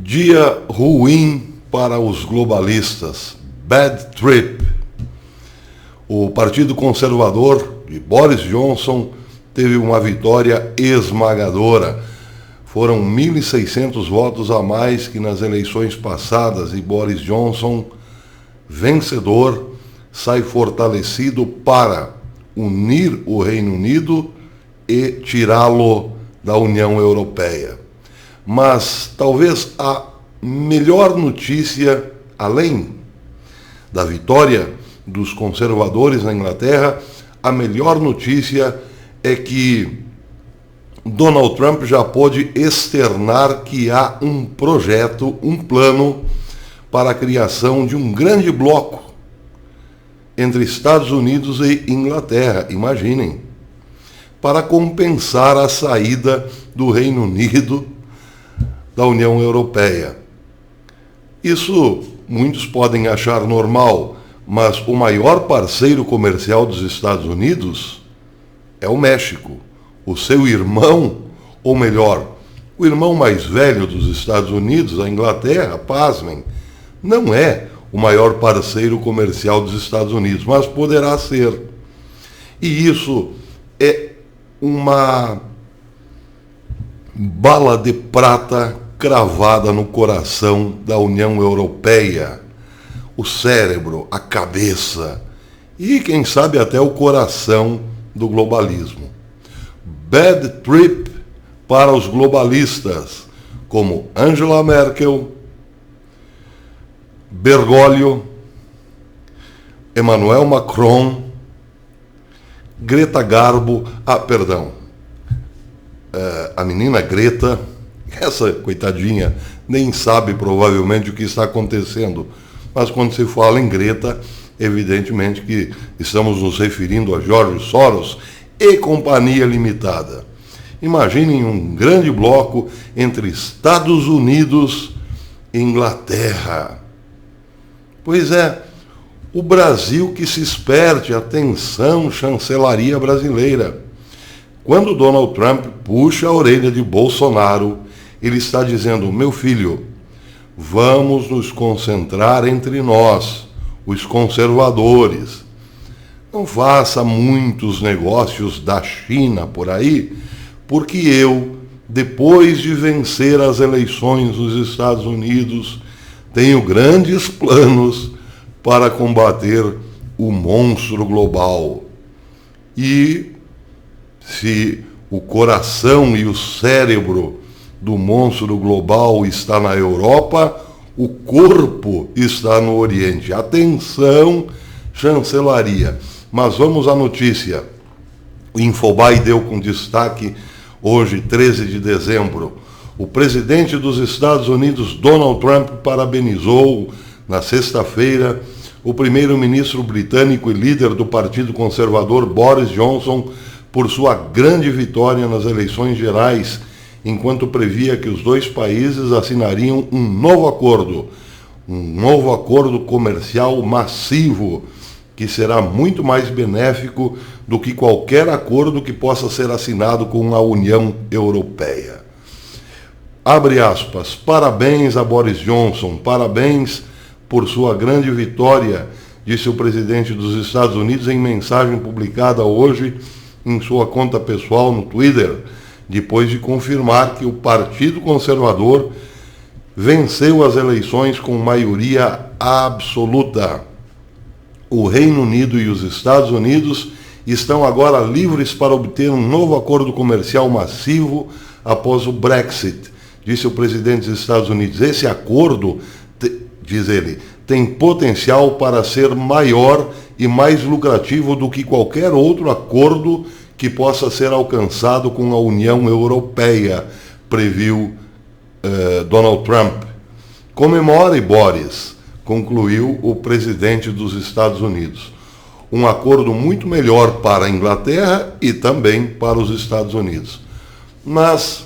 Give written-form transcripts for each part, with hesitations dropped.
Dia ruim para os globalistas. Bad trip. O Partido Conservador de Boris Johnson teve uma vitória esmagadora. Foram 1.600 votos a mais que nas eleições passadas e Boris Johnson, vencedor, sai fortalecido para unir o Reino Unido e tirá-lo da União Europeia. Mas talvez a melhor notícia, além da vitória dos conservadores na Inglaterra, a melhor notícia é que Donald Trump já pôde externar que há um projeto, um plano para a criação de um grande bloco entre Estados Unidos e Inglaterra, imaginem, para compensar a saída do Reino Unido da União Europeia. Isso muitos podem achar normal, mas o maior parceiro comercial dos Estados Unidos é o México. O seu irmão, ou melhor, o irmão mais velho dos Estados Unidos, a Inglaterra, pasmem, não é o maior parceiro comercial dos Estados Unidos, mas poderá ser. E isso é uma bala de prata cravada no coração da União Europeia, o cérebro, a cabeça e, quem sabe, até o coração do globalismo. Bad trip para os globalistas, como Angela Merkel, Bergoglio, Emmanuel Macron, Greta Garbo, a menina Greta, essa coitadinha nem sabe provavelmente o que está acontecendo, mas quando se fala em Greta, evidentemente que estamos nos referindo a George Soros e Companhia Limitada. Imaginem um grande bloco entre Estados Unidos e Inglaterra. Pois é, o Brasil que se esperte, atenção, chancelaria brasileira. Quando Donald Trump puxa a orelha de Bolsonaro, ele está dizendo: meu filho, vamos nos concentrar entre nós, os conservadores. Não faça muitos negócios da China por aí, porque eu, depois de vencer as eleições nos Estados Unidos, tenho grandes planos para combater o monstro global. E se o coração e o cérebro do monstro global está na Europa, o corpo está no Oriente. Atenção, chancelaria. Mas vamos à notícia. O Infobae deu com destaque hoje, 13 de dezembro. O presidente dos Estados Unidos, Donald Trump, parabenizou na sexta-feira o primeiro-ministro britânico e líder do Partido Conservador, Boris Johnson, por sua grande vitória nas eleições gerais, enquanto previa que os dois países assinariam um novo acordo comercial massivo, que será muito mais benéfico do que qualquer acordo que possa ser assinado com a União Europeia. Abre aspas, parabéns a Boris Johnson, parabéns por sua grande vitória, disse o presidente dos Estados Unidos em mensagem publicada hoje em sua conta pessoal no Twitter, depois de confirmar que o Partido Conservador venceu as eleições com maioria absoluta. O Reino Unido e os Estados Unidos estão agora livres para obter um novo acordo comercial massivo após o Brexit, disse o presidente dos Estados Unidos. Esse acordo, diz ele, tem potencial para ser maior e mais lucrativo do que qualquer outro acordo que possa ser alcançado com a União Europeia, previu Donald Trump. Comemore, Boris, concluiu o presidente dos Estados Unidos. Um acordo muito melhor para a Inglaterra e também para os Estados Unidos. Mas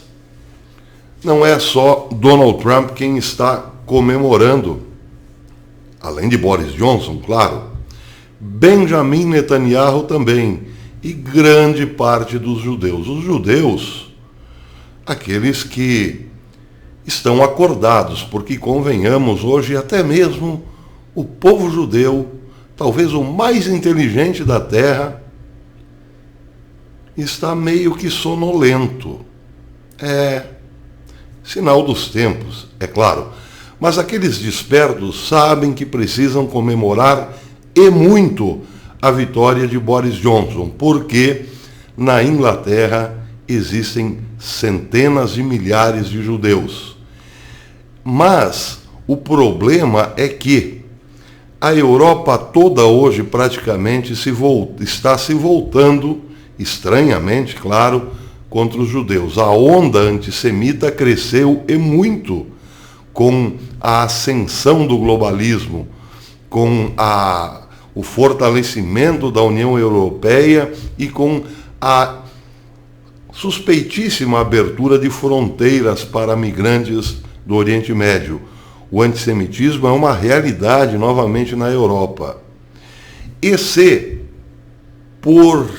não é só Donald Trump quem está comemorando, além de Boris Johnson, claro. Benjamin Netanyahu também, e grande parte dos judeus. Os judeus, aqueles que estão acordados, porque convenhamos, hoje até mesmo o povo judeu, talvez o mais inteligente da terra, está meio que sonolento. É sinal dos tempos, é claro. Mas aqueles despertos sabem que precisam comemorar e muito a vitória de Boris Johnson, porque na Inglaterra existem centenas de milhares de judeus. Mas o problema é que a Europa toda hoje praticamente está se voltando, estranhamente, claro, contra os judeus. A onda antissemita cresceu e muito com a ascensão do globalismo, com o fortalecimento da União Europeia e com a suspeitíssima abertura de fronteiras para migrantes do Oriente Médio. O antissemitismo é uma realidade novamente na Europa. E se, por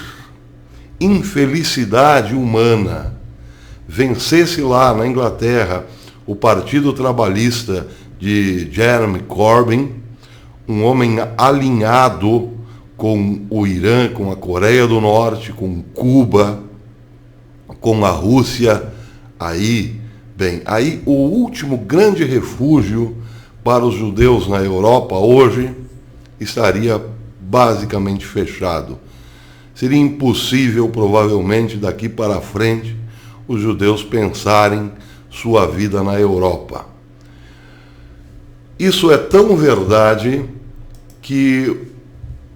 infelicidade humana, vencesse lá na Inglaterra o Partido Trabalhista de Jeremy Corbyn, um homem alinhado com o Irã, com a Coreia do Norte, com Cuba, com a Rússia, aí o último grande refúgio para os judeus na Europa hoje estaria basicamente fechado. Seria impossível, provavelmente, daqui para frente, os judeus pensarem sua vida na Europa. Isso é tão verdade que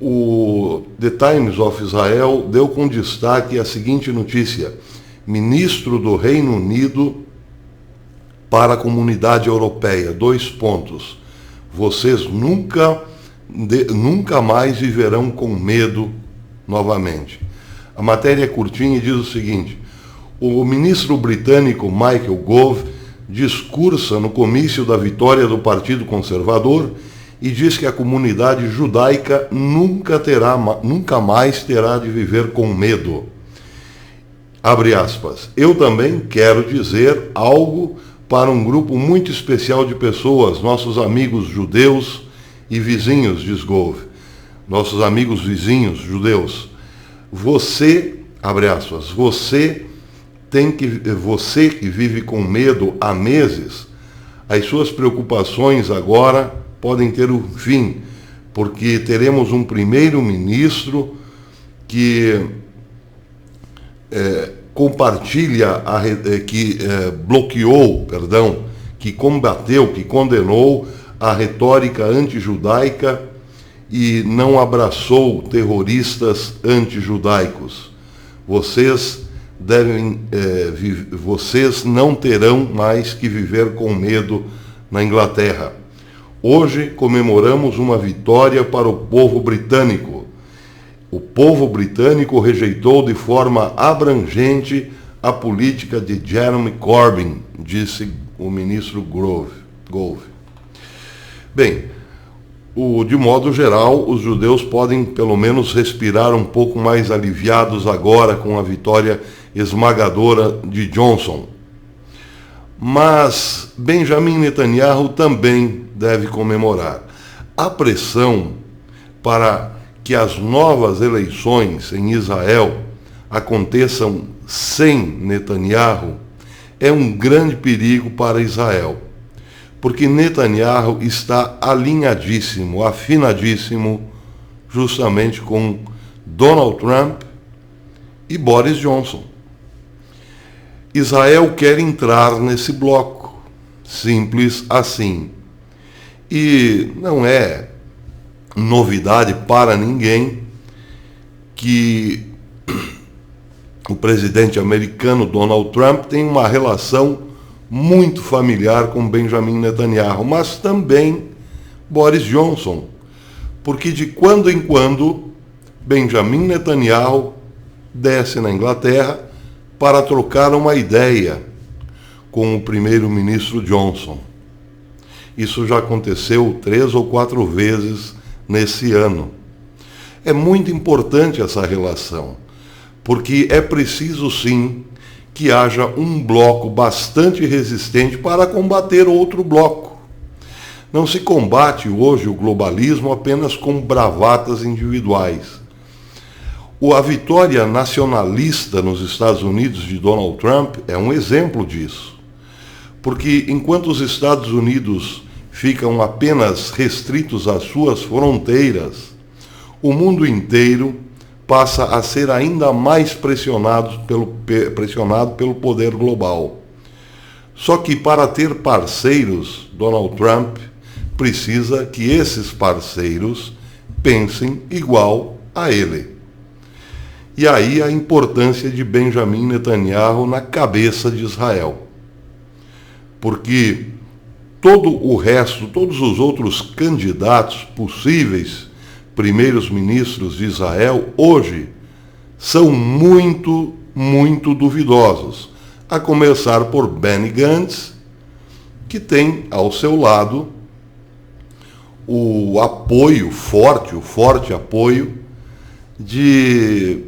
o The Times of Israel deu com destaque a seguinte notícia: ministro do Reino Unido para a comunidade europeia, : vocês nunca mais viverão com medo novamente. A matéria é curtinha e diz o seguinte: o ministro britânico Michael Gove discursa no comício da vitória do Partido Conservador e diz que a comunidade judaica nunca mais terá de viver com medo. Abre aspas. Eu também quero dizer algo para um grupo muito especial de pessoas, nossos amigos judeus e vizinhos, diz Gove. Nossos amigos vizinhos judeus. Você, abre aspas, você que vive com medo há meses, as suas preocupações agora podem ter um fim, porque teremos um primeiro-ministro que que combateu, que condenou a retórica antijudaica e não abraçou terroristas antijudaicos. Vocês não terão mais que viver com medo na Inglaterra. Hoje comemoramos uma vitória para o povo britânico. O povo britânico rejeitou de forma abrangente a política de Jeremy Corbyn, disse o ministro Gove. Bem, de modo geral, os judeus podem pelo menos respirar um pouco mais aliviados agora com a vitória esmagadora de Johnson. Mas Benjamin Netanyahu também deve comemorar. A pressão para que as novas eleições em Israel aconteçam sem Netanyahu é um grande perigo para Israel, porque Netanyahu está alinhadíssimo, afinadíssimo, justamente com Donald Trump e Boris Johnson. Israel quer entrar nesse bloco, simples assim. E não é novidade para ninguém que o presidente americano Donald Trump tem uma relação muito familiar com Benjamin Netanyahu, mas também Boris Johnson, porque de quando em quando Benjamin Netanyahu desce na Inglaterra para trocar uma ideia com o primeiro-ministro Johnson. Isso já aconteceu 3 ou 4 vezes nesse ano. É muito importante essa relação, porque é preciso sim que haja um bloco bastante resistente para combater outro bloco. Não se combate hoje o globalismo apenas com bravatas individuais. A vitória nacionalista nos Estados Unidos de Donald Trump é um exemplo disso. Porque enquanto os Estados Unidos ficam apenas restritos às suas fronteiras, o mundo inteiro passa a ser ainda mais pressionado pelo poder global. Só que para ter parceiros, Donald Trump precisa que esses parceiros pensem igual a ele. E aí a importância de Benjamin Netanyahu na cabeça de Israel. Porque todo o resto, todos os outros candidatos possíveis primeiros ministros de Israel hoje são muito, muito duvidosos. A começar por Benny Gantz, que tem ao seu lado o apoio forte, o forte apoio de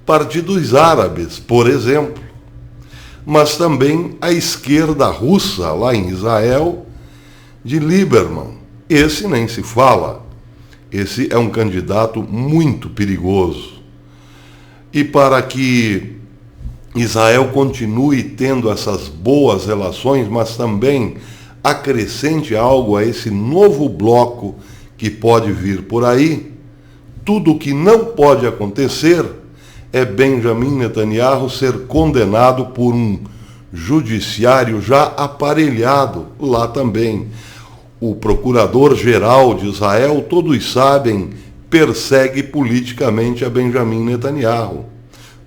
partidos árabes, por exemplo, mas também a esquerda russa lá em Israel, de Lieberman. Esse nem se fala. Esse é um candidato muito perigoso. E para que Israel continue tendo essas boas relações, mas também acrescente algo a esse novo bloco que pode vir por aí, tudo o que não pode acontecer é Benjamin Netanyahu ser condenado por um judiciário já aparelhado lá também. O procurador-geral de Israel, todos sabem, persegue politicamente a Benjamin Netanyahu.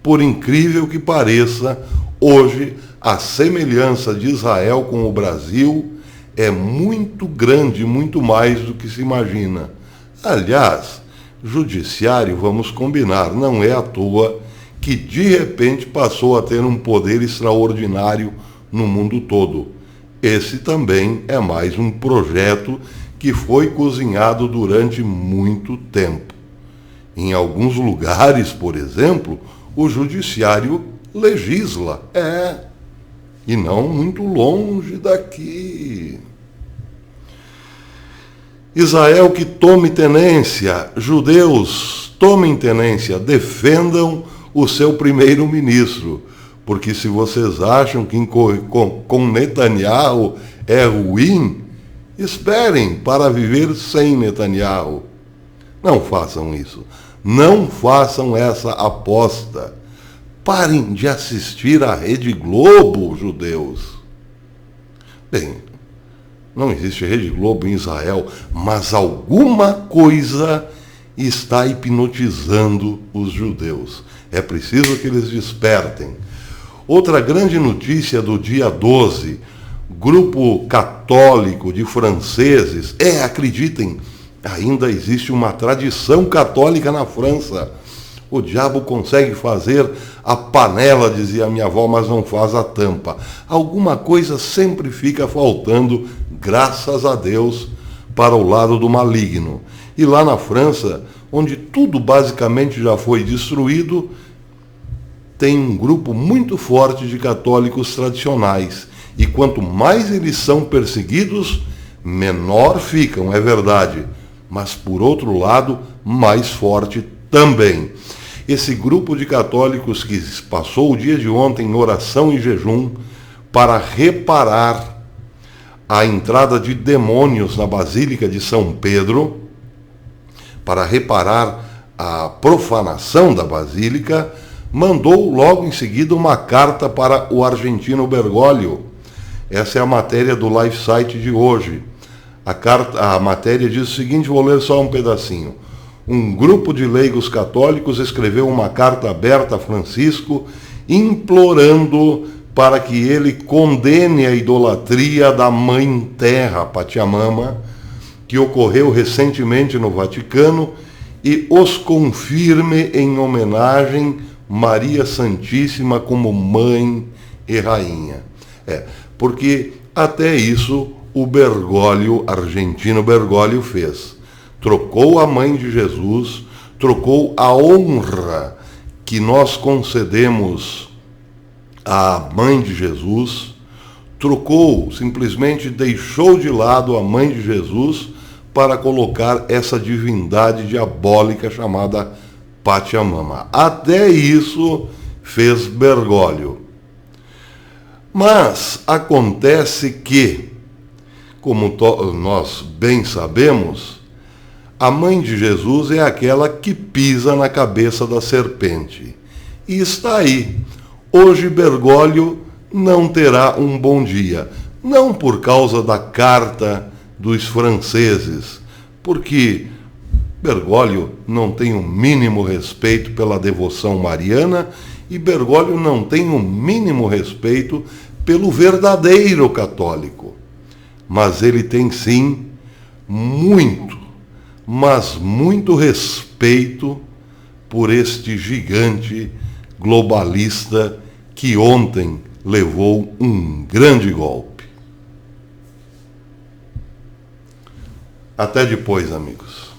Por incrível que pareça, hoje a semelhança de Israel com o Brasil é muito grande, muito mais do que se imagina. Aliás, judiciário, vamos combinar, não é à toa que de repente passou a ter um poder extraordinário no mundo todo. Esse também é mais um projeto que foi cozinhado durante muito tempo. Em alguns lugares, por exemplo, o judiciário legisla, e não muito longe daqui. Israel que tome tenência, judeus tomem tenência, defendam o seu primeiro-ministro, porque se vocês acham que com Netanyahu é ruim, esperem para viver sem Netanyahu. Não façam isso. Não façam essa aposta. Parem de assistir à Rede Globo, judeus. Bem, não existe Rede Globo em Israel, mas alguma coisa está hipnotizando os judeus. É preciso que eles despertem. Outra grande notícia do dia 12, grupo católico de franceses, acreditem, ainda existe uma tradição católica na França. O diabo consegue fazer a panela, dizia minha avó, mas não faz a tampa. Alguma coisa sempre fica faltando, graças a Deus, para o lado do maligno. E lá na França, onde tudo basicamente já foi destruído, tem um grupo muito forte de católicos tradicionais. E quanto mais eles são perseguidos, menor ficam, é verdade. Mas, por outro lado, mais forte também. Esse grupo de católicos que passou o dia de ontem em oração e jejum para reparar a entrada de demônios na Basílica de São Pedro, para reparar a profanação da Basílica, mandou logo em seguida uma carta para o argentino Bergoglio. Essa é a matéria do Life Site de hoje. A matéria diz o seguinte, vou ler só um pedacinho. Um grupo de leigos católicos escreveu uma carta aberta a Francisco, implorando para que ele condene a idolatria da Mãe Terra, Pachamama, que ocorreu recentemente no Vaticano, e os confirme em homenagem Maria Santíssima como Mãe e Rainha. Porque até isso o Bergoglio, argentino Bergoglio, fez. Trocou a Mãe de Jesus, trocou a honra que nós concedemos a mãe de Jesus, trocou, simplesmente deixou de lado a mãe de Jesus para colocar essa divindade diabólica chamada Pachamama. Até isso fez Bergoglio. Mas acontece que, como nós bem sabemos, a mãe de Jesus é aquela que pisa na cabeça da serpente. E está aí. Hoje Bergoglio não terá um bom dia. Não por causa da carta dos franceses, porque Bergoglio não tem o mínimo respeito pela devoção mariana e Bergoglio não tem o mínimo respeito pelo verdadeiro católico. Mas ele tem sim muito, mas muito respeito por este gigante globalista que ontem levou um grande golpe. Até depois, amigos.